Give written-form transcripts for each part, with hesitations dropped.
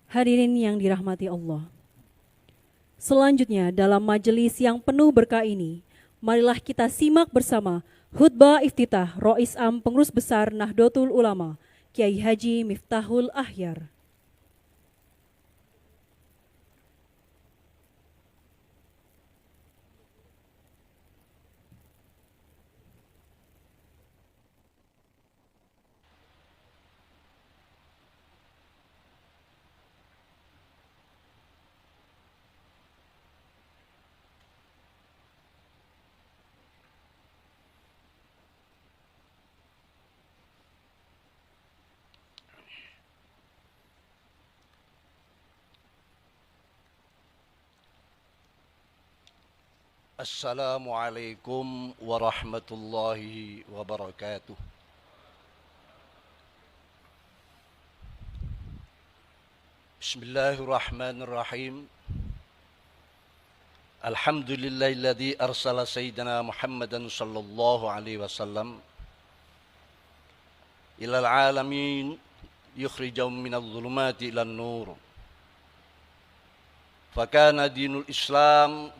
Hadirin yang dirahmati Allah. Selanjutnya dalam majelis yang penuh berkah ini, marilah kita simak bersama khutbah iftitah Rois Am Pengurus Besar Nahdlatul Ulama, Kiai Haji Miftahul Ahyar. Assalamualaikum warahmatullahi wabarakatuh. Bismillahirrahmanirrahim. Alhamdulillahilladzi arsala sayyidina Muhammadan sallallahu alaihi wasallam ilal alamin yukhrijahum minadh dhulumati ilan nur. Fakana dinul Islam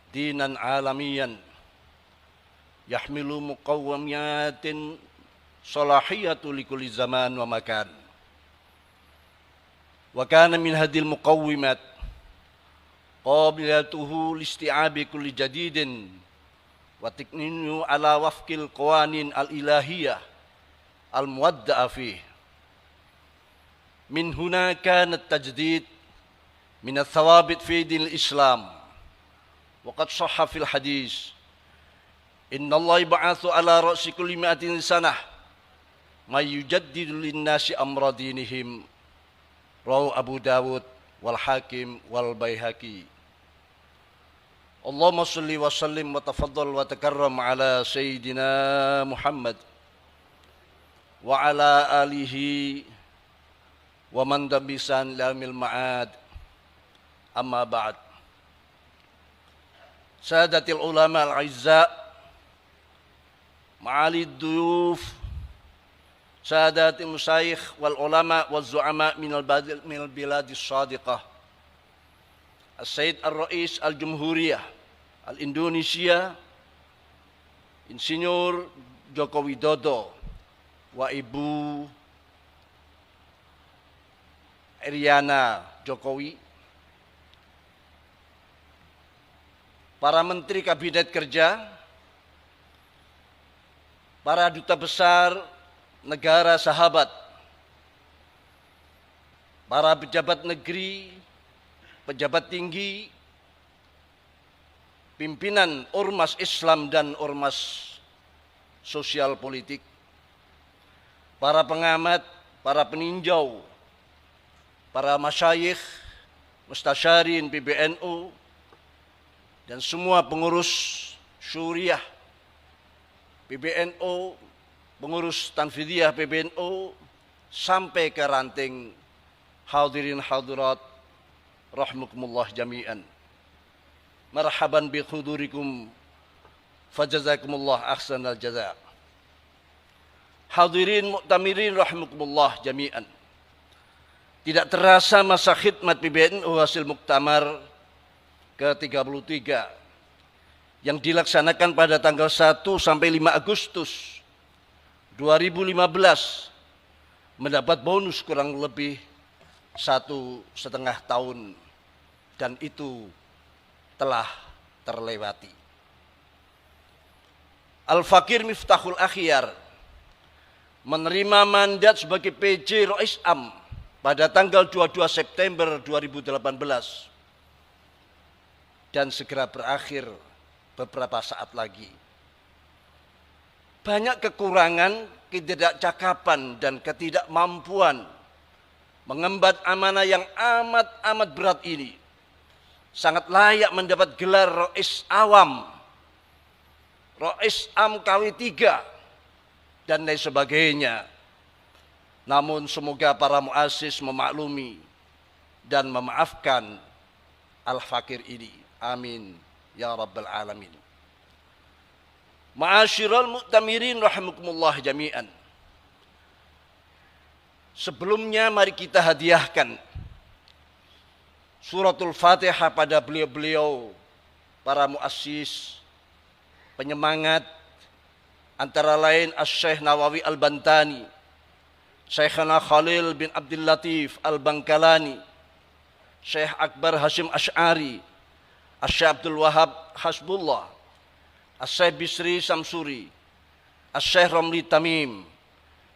dinan alamiyan yahmilu muqawwamiyatin salahiyatu likulli zaman wa makan wa kana min hadil muqawwimat qabilatuhu listi'abi kulli jadidin wa tikninu ala wafqil qawanin al-ilahiyah al-muwadda'a fih min huna kana at-tajdid min ath-thawabit fi dinil Islam. وقد صح في الحديث إن الله يبعث على رأس كل 100 سنة ما يجدد للناس أمر دينهم رواه أبو داود والحاكم والبيهقي. اللهم صل وسلم وتفضل وتكرم على سيدنا محمد وعلى آله ومن دبسان لهم المعاد. أما بعد. Sadatil ulama al-aizza, ma'alid duyuf, sadatil musyayikh wal ulama wal zu'ama minal biladis sadiqah, As-Sayyid Ar-Rais Al-Jumhuriyah Al-Indonesia, Insinyur Joko Widodo, wa Ibu Iriana Jokowi, para menteri kabinet kerja, para duta besar negara sahabat, para pejabat negeri, pejabat tinggi, pimpinan ormas Islam dan ormas sosial politik, para pengamat, para peninjau, para masyayikh, mustasyarin PBNU, dan semua pengurus syuriah PBNU, pengurus tanfidiyah PBNU, sampai ke ranting hadirin hadirat rahmukumullah jami'an. Marhaban bi khudurikum fajazakumullah ahsanal jaza. Hadirin mu'tamirin rahmukumullah jami'an. Tidak terasa masa khidmat PBNU hasil muktamar ke-33 yang dilaksanakan pada tanggal 1 sampai 5 Agustus 2015 mendapat bonus kurang lebih 1,5 tahun, dan itu telah terlewati. Al-Fakir Miftahul Ahyar menerima mandat sebagai PJ Rois Am pada tanggal 22 September 2018 dan segera berakhir beberapa saat lagi. Banyak kekurangan, ketidakcakapan, dan ketidakmampuan mengemban amanah yang amat berat ini. Sangat layak mendapat gelar Rois Awam, Rois Am KW3, dan lain sebagainya. Namun semoga para muassis memaklumi dan memaafkan Al-Fakir ini. Amin ya rabbal alamin. Ma'asyiral mu'tamirin rahimakumullah jami'an. Sebelumnya mari kita hadiahkan suratul Fatihah pada beliau-beliau, para muassis, penyemangat, antara lain Asy-Syaikh Nawawi Al-Bantani, Syekhana Khalil bin Abdul Latif Al-Bangkalani, Syekh Akbar Hashim Asy'ari, Asy-Syaikh Abdul Wahab Hasbullah, Asy-Syaikh Bisri Samsuri, Asy-Syaikh Ramli Tamim,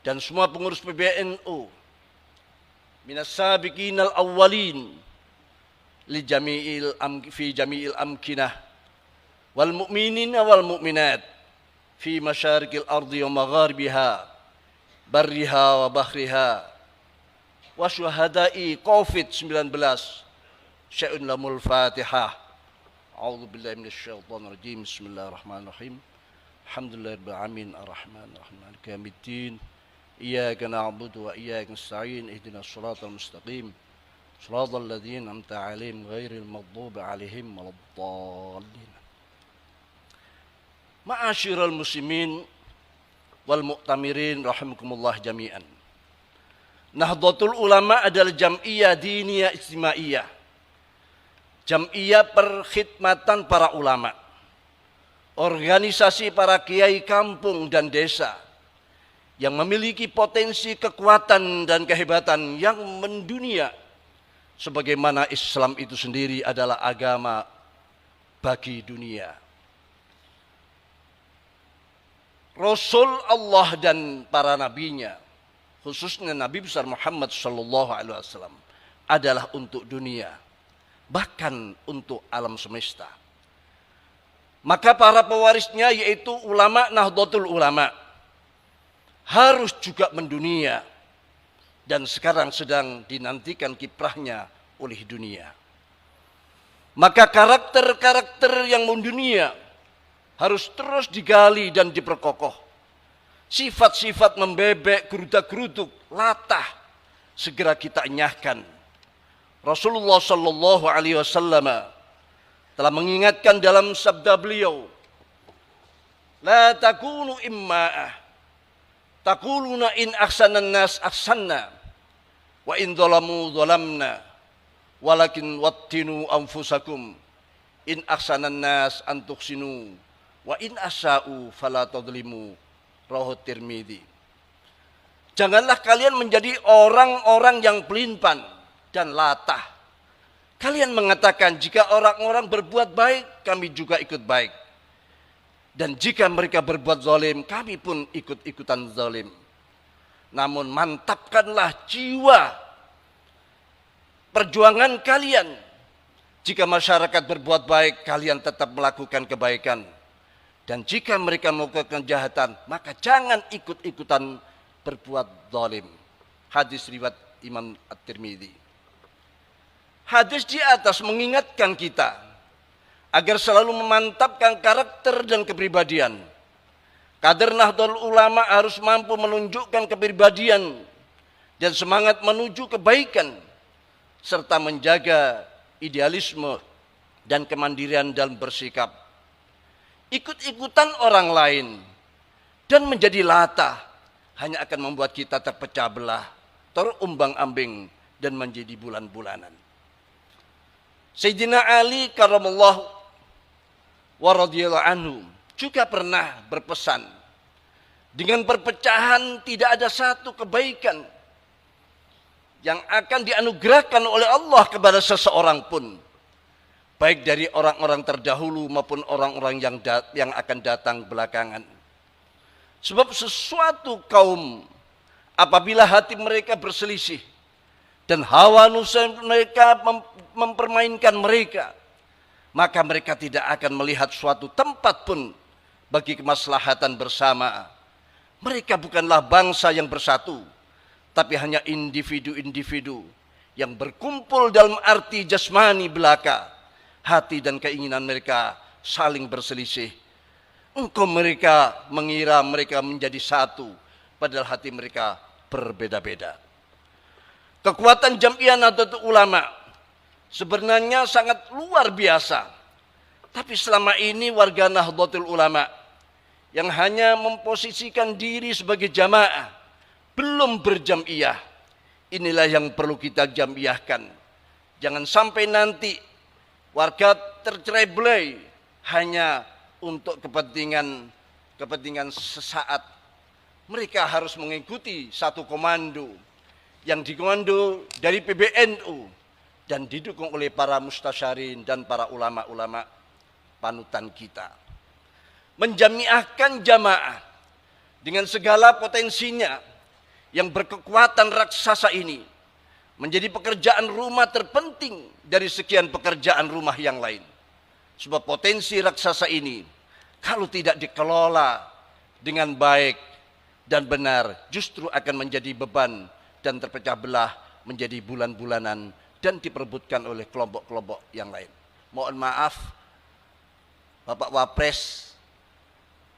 dan semua pengurus PBNU, minas sabiqinal awwalin li fi jami'il amkinah wal mu'minina wal mu'minat fi masyariqil ardi wa magharibiha barriha wa bahriha wa syuhada'i COVID-19. Syai'un lamul Fatihah. A'udzu billahi minasyaitonir rajim. Bismillahirrahmanirrahim. Alhamdulillahirabbil alamin arrahmanir rahim maliki yaumiddin. Iyyaka na'budu wa iyyaka nasta'in. Ihdinas shiratal mustaqim. Shiratal ladzina an'amta 'alaihim ghairil maghdubi 'alaihim waladdallin. Ma'asyiral muslimin wal mu'tamirin rahimakumullah jami'an. Nahdlatul Ulama adalah jam'iyah diniyah istimaiyah. Jam'iyah perkhidmatan para ulama. Organisasi para kiai kampung dan desa yang memiliki potensi kekuatan dan kehebatan yang mendunia. Sebagaimana Islam itu sendiri adalah agama bagi dunia. Rasul Allah dan para nabinya, khususnya Nabi besar Muhammad sallallahu alaihi wasallam, adalah untuk dunia, bahkan untuk alam semesta. Maka para pewarisnya yaitu ulama Nahdlatul Ulama harus juga mendunia, dan sekarang sedang dinantikan kiprahnya oleh dunia. Maka karakter-karakter yang mendunia harus terus digali dan diperkokoh. Sifat-sifat membebek, geruda-geruduk, latah, segera kita enyahkan. Rasulullah sallallahu alaihi wasallam telah mengingatkan dalam sabda beliau, la takunu imma'ah, taquluna in ahsanan nas ahsanna, wa in dhalamu dhalamna, walakin wattinu anfusakum, in ahsanan nas an tuhsinu, wa in asya'u fala tadlimu. Rawahu Tirmidzi. Janganlah kalian menjadi orang-orang yang pelin-pelan dan latah. Kalian mengatakan jika orang-orang berbuat baik, kami juga ikut baik. Dan jika mereka berbuat zalim, kami pun ikut-ikutan zalim. Namun mantapkanlah jiwa perjuangan kalian. Jika masyarakat berbuat baik, kalian tetap melakukan kebaikan. Dan jika mereka melakukan kejahatan, maka jangan ikut-ikutan berbuat zalim. Hadis riwayat Imam At-Tirmidzi. Hadis di atas mengingatkan kita agar selalu memantapkan karakter dan kepribadian. Kader Nahdlatul Ulama harus mampu menunjukkan kepribadian dan semangat menuju kebaikan, serta menjaga idealisme dan kemandirian dalam bersikap. Ikut-ikutan orang lain dan menjadi latah hanya akan membuat kita terpecah belah, terumbang-ambing dan menjadi bulan-bulanan. Sayyidina Ali karramallahu wa radhiyallahu anhu juga pernah berpesan, dengan perpecahan tidak ada satu kebaikan yang akan dianugerahkan oleh Allah kepada seseorang pun, baik dari orang-orang terdahulu maupun orang-orang yang akan datang belakangan. Sebab sesuatu kaum apabila hati mereka berselisih dan hawa nafsu mereka mempermainkan mereka, maka mereka tidak akan melihat suatu tempat pun bagi kemaslahatan bersama. Mereka bukanlah bangsa yang bersatu, tapi hanya individu-individu yang berkumpul dalam arti jasmani belaka. Hati dan keinginan mereka saling berselisih. Engkau mereka mengira mereka menjadi satu, padahal hati mereka berbeda-beda. Kekuatan Jam'iyah Nahdlatul Ulama sebenarnya sangat luar biasa. Tapi selama ini warga Nahdlatul Ulama yang hanya memposisikan diri sebagai jamaah, belum berjam'iyah. Inilah yang perlu kita jam'iyahkan. Jangan sampai nanti warga tercerai-berai hanya untuk kepentingan sesaat. Mereka harus mengikuti satu komando yang dikomando dari PBNU dan didukung oleh para mustasyarin dan para ulama-ulama panutan kita. Menjamiahkan jamaah dengan segala potensinya yang berkekuatan raksasa ini menjadi pekerjaan rumah terpenting dari sekian pekerjaan rumah yang lain. Sebab potensi raksasa ini kalau tidak dikelola dengan baik dan benar justru akan menjadi beban dan terpecah belah menjadi bulan-bulanan dan diperebutkan oleh kelompok-kelompok yang lain. Mohon maaf Bapak Wapres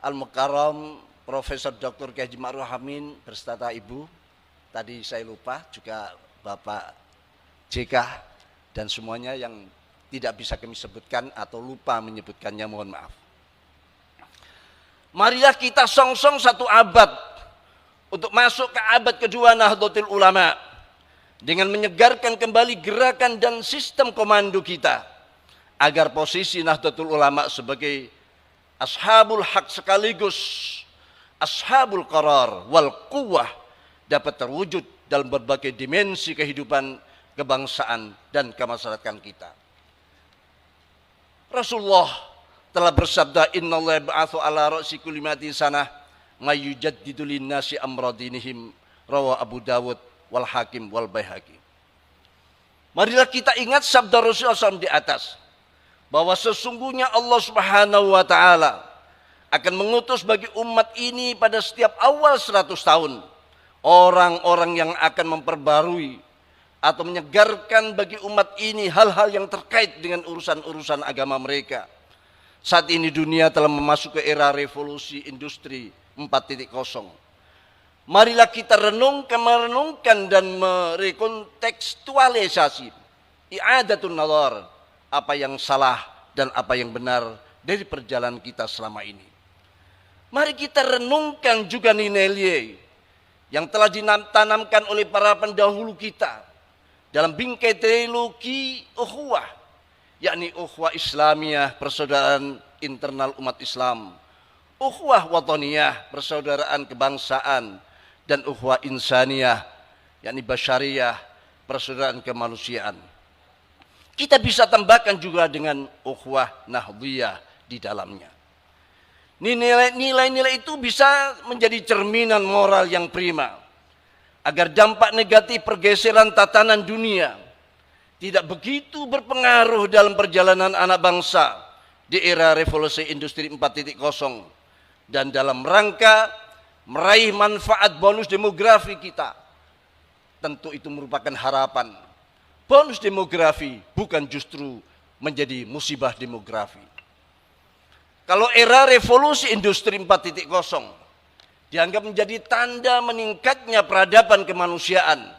Al-Mukarram Profesor Dr. Kiai Haji Ma'ruf Amin berserta Ibu, tadi saya lupa juga Bapak JK dan semuanya yang tidak bisa kami sebutkan atau lupa menyebutkannya, mohon maaf. Marilah kita song-song satu abad untuk masuk ke abad kedua Nahdlatul Ulama dengan menyegarkan kembali gerakan dan sistem komando kita agar posisi Nahdlatul Ulama sebagai ashabul haq sekaligus ashabul qarar wal quwwah dapat terwujud dalam berbagai dimensi kehidupan kebangsaan dan kemasyarakatan kita. Rasulullah telah bersabda, innallaha ba'atsu ala ra'si kulli mi'atin sanah may yujaddidu lin-nasi amra dinihim, rawa Abu Dawud wal Hakim wal Baihaqi. Marilah kita ingat sabda Rasulullah SAW di atas bahwa sesungguhnya Allah Subhanahu wa taala akan mengutus bagi umat ini pada setiap awal 100 tahun orang-orang yang akan memperbarui atau menyegarkan bagi umat ini hal-hal yang terkait dengan urusan-urusan agama mereka. Saat ini dunia telah memasuki era revolusi industri 4.0. Marilah kita merenungkan dan merekontekstualisasi i'adatun nazar, apa yang salah dan apa yang benar dari perjalanan kita selama ini. Mari kita renungkan juga nilai-nilai yang telah ditanamkan oleh para pendahulu kita dalam bingkai teologi ukhuwah, yakni ukhuwah Islamiyah, persaudaraan internal umat Islam, ukhuwah wataniyah, persaudaraan kebangsaan, dan ukhuwah insaniyah, yakni basyariyah, persaudaraan kemanusiaan. Kita bisa tambahkan juga dengan ukhuwah nahdliyah di dalamnya. Nilai-nilai itu bisa menjadi cerminan moral yang prima agar dampak negatif pergeseran tatanan dunia tidak begitu berpengaruh dalam perjalanan anak bangsa di era revolusi industri 4.0 dan dalam rangka meraih manfaat bonus demografi kita. Tentu itu merupakan harapan. Bonus demografi bukan justru menjadi musibah demografi. Kalau era revolusi industri 4.0 dianggap menjadi tanda meningkatnya peradaban kemanusiaan,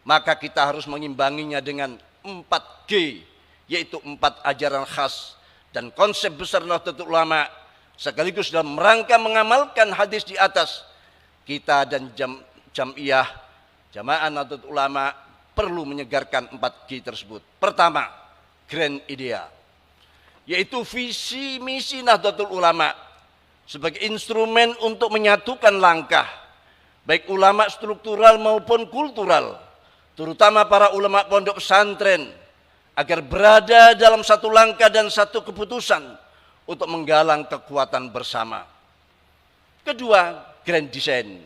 maka kita harus mengimbanginya dengan 4G, yaitu 4 ajaran khas dan konsep besar Nahdlatul Ulama, sekaligus dalam rangka mengamalkan hadis di atas. Kita dan Jam'iyah Jamaah Nahdlatul Ulama perlu menyegarkan 4G tersebut. Pertama, grand idea, yaitu visi misi Nahdlatul Ulama sebagai instrumen untuk menyatukan langkah baik ulama struktural maupun kultural, terutama para ulama pondok pesantren, agar berada dalam satu langkah dan satu keputusan untuk menggalang kekuatan bersama. Kedua, grand design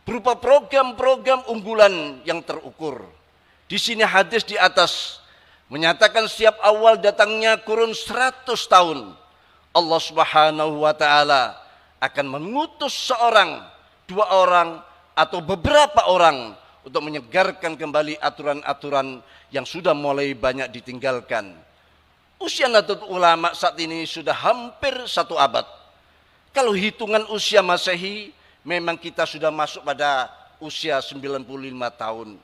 berupa program-program unggulan yang terukur. Di sini hadis di atas menyatakan setiap awal datangnya kurun 100 tahun Allah Subhanahu wa taala akan mengutus seorang, 2 orang atau beberapa orang untuk menyegarkan kembali aturan-aturan yang sudah mulai banyak ditinggalkan. Usia Nahdlatul Ulama saat ini sudah hampir 1 abad. Kalau hitungan usia Masehi memang kita sudah masuk pada usia 95 tahun.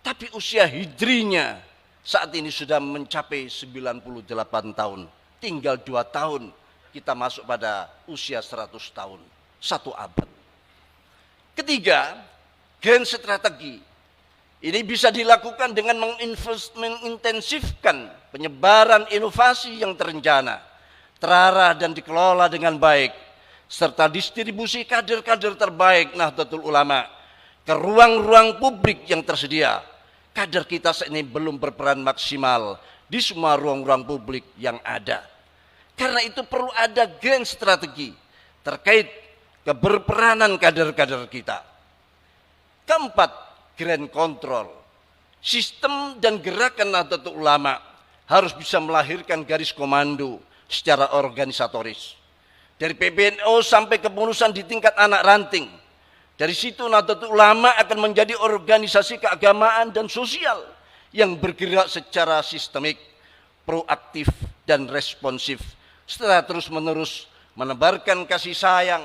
Tapi usia hijrinya saat ini sudah mencapai 98 tahun. Tinggal 2 tahun kita masuk pada usia 100 tahun. 1 abad. Ketiga, grand strategi, Ini bisa dilakukan dengan mengintensifkan penyebaran inovasi yang terencana, terarah dan dikelola dengan baik, serta distribusi kader-kader terbaik Nahdlatul Ulama ke ruang-ruang publik yang tersedia. Kader kita saat ini belum berperan maksimal di semua ruang-ruang publik yang ada. Karena itu perlu ada grand strategi terkait keberperanan kader-kader kita. Keempat, grand control. Sistem dan gerakan Nahdlatul Ulama harus bisa melahirkan garis komando secara organisatoris. Dari PBNU sampai kepengurusan di tingkat anak ranting. Dari situ Nahdlatul Ulama akan menjadi organisasi keagamaan dan sosial yang bergerak secara sistemik, proaktif dan responsif, setelah terus-menerus menebarkan kasih sayang,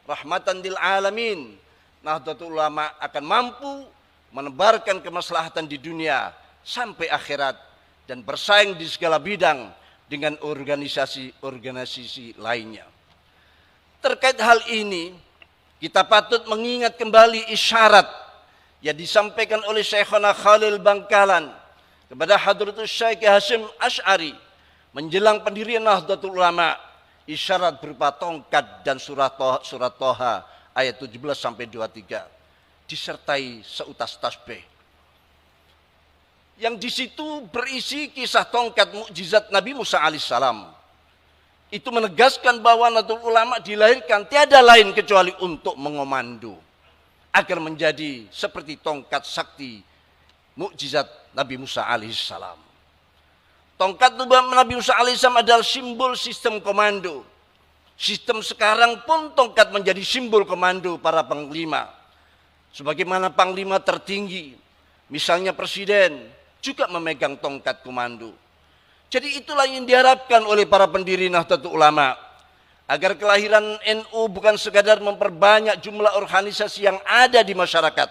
rahmatan lil alamin. Nahdlatul Ulama akan mampu menebarkan kemaslahatan di dunia sampai akhirat dan bersaing di segala bidang dengan organisasi-organisasi lainnya. Terkait hal ini, kita patut mengingat kembali isyarat yang disampaikan oleh Syekhona Khalil Bangkalan kepada Hadratus Syekh Hasyim Asy'ari menjelang pendirian Nahdlatul Ulama. Isyarat berupa tongkat dan surat Toha ayat 17 sampai 23 disertai seutas tasbih. Yang di situ berisi kisah tongkat mukjizat Nabi Musa alaihissalam. Itu menegaskan bahwa Nahdlatul Ulama dilahirkan tiada lain kecuali untuk mengomando agar menjadi seperti tongkat sakti mukjizat Nabi Musa alaihissalam. Tongkat Nabi Musa alaihissalam adalah simbol sistem komando. Sistem sekarang pun tongkat menjadi simbol komando para panglima. Sebagaimana panglima tertinggi, misalnya presiden, juga memegang tongkat komando. Jadi itulah yang diharapkan oleh para pendiri Nahdlatul Ulama, agar kelahiran NU bukan sekadar memperbanyak jumlah organisasi yang ada di masyarakat,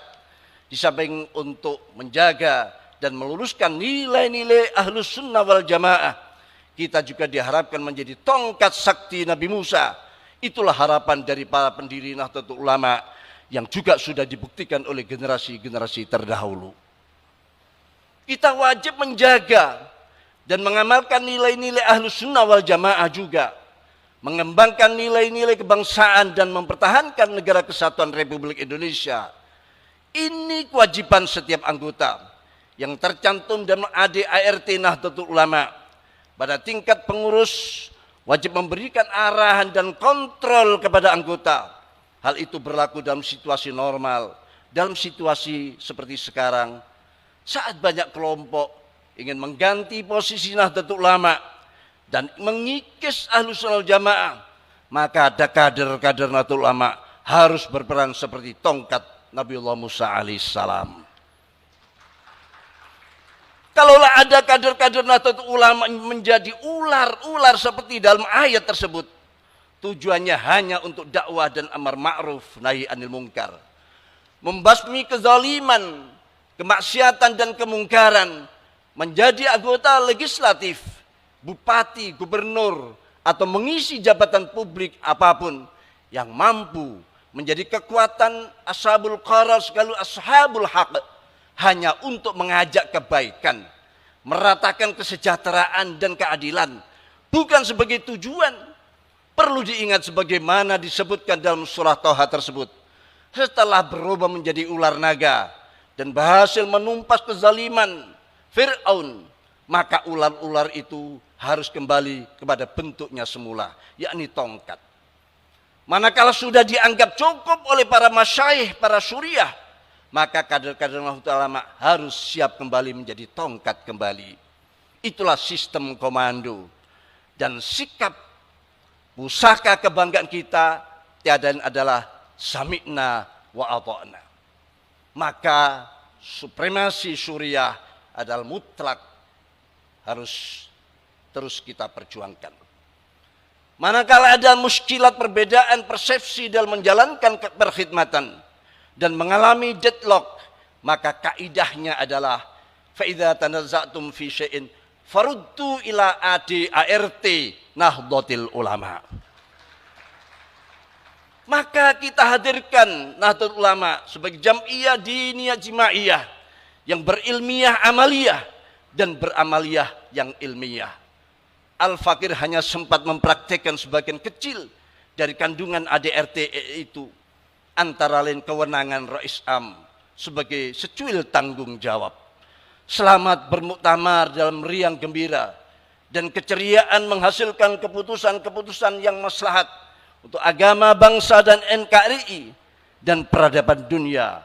di samping untuk menjaga dan meluruskan nilai-nilai Ahlus Sunnah wal Jamaah, kita juga diharapkan menjadi tongkat sakti Nabi Musa. Itulah harapan dari para pendiri Nahdlatul Ulama yang juga sudah dibuktikan oleh generasi-generasi terdahulu. Kita wajib menjaga dan mengamalkan nilai-nilai Ahlus Sunnah wal Jamaah juga, mengembangkan nilai-nilai kebangsaan dan mempertahankan negara kesatuan Republik Indonesia. Ini kewajiban setiap anggota yang tercantum dalam ADART Nahdlatul Ulama. Pada tingkat pengurus wajib memberikan arahan dan kontrol kepada anggota. Hal itu berlaku dalam situasi normal, dalam situasi seperti sekarang, saat banyak kelompok ingin mengganti posisi Nahdlatul Ulama dan mengikis Ahlus Sunnah wal Jamaah, maka ada kader-kader Nahdlatul Ulama harus berperan seperti tongkat Nabiullah Musa alaihissalam. Kalaulah ada kader-kader Nahdlatul Ulama menjadi ular-ular seperti dalam ayat tersebut, tujuannya hanya untuk dakwah dan amar ma'ruf nahi anil munkar, membasmi kezaliman, kemaksiatan dan kemungkaran, menjadi anggota legislatif, bupati, gubernur, atau mengisi jabatan publik apapun yang mampu menjadi kekuatan ashabul qarar sekaligus ashabul haq, hanya untuk mengajak kebaikan, meratakan kesejahteraan dan keadilan, bukan sebagai tujuan. Perlu diingat sebagaimana disebutkan dalam surah Toha tersebut. Setelah berubah menjadi ular naga dan berhasil menumpas kezaliman Fir'aun, maka ular-ular itu harus kembali kepada bentuknya semula, yakni tongkat. Manakala sudah dianggap cukup oleh para masyayikh, para syuriah, maka kader-kader Nahdlatul Ulama harus siap kembali menjadi tongkat kembali. Itulah sistem komando dan sikap pusaka kebanggaan kita tiada lain adalah sami'na wa ata'na. Maka supremasi syuriah adalah mutlak, harus terus kita perjuangkan. Manakala ada muskilat perbedaan persepsi dalam menjalankan perkhidmatan dan mengalami deadlock, maka kaidahnya adalah fa idza tanazza'tum fi syai'in faruddu ila ADART Nahdlatul Ulama. Maka kita hadirkan Nahdlatul Ulama sebagai jam'iyah diniyah jimaiyah yang berilmiah amaliyah dan beramaliyah yang ilmiah. Al-Fakir hanya sempat mempraktekkan sebagian kecil dari kandungan ADRT itu, antara lain kewenangan Rais Am sebagai secuil tanggung jawab. Selamat bermuktamar dalam riang gembira dan keceriaan menghasilkan keputusan-keputusan yang maslahat untuk agama, bangsa, dan NKRI dan peradaban dunia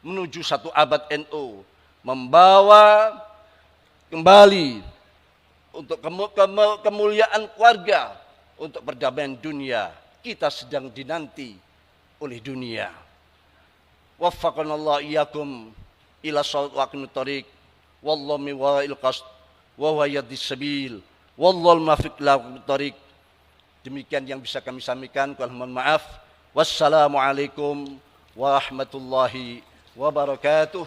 menuju satu abad NU, membawa kembali untuk kemuliaan keluarga, untuk perdamaian dunia. Kita sedang dinanti oleh dunia. Waffaqanallahu iyyakum ila shawab wa tariq wallahu miwa'il qasd wa huwa yahdis sabil wallahu muwaffiq ila tariq. Demikian yang bisa kami sampaikan. Mohon maaf. Wassalamualaikum warahmatullahi wabarakatuh.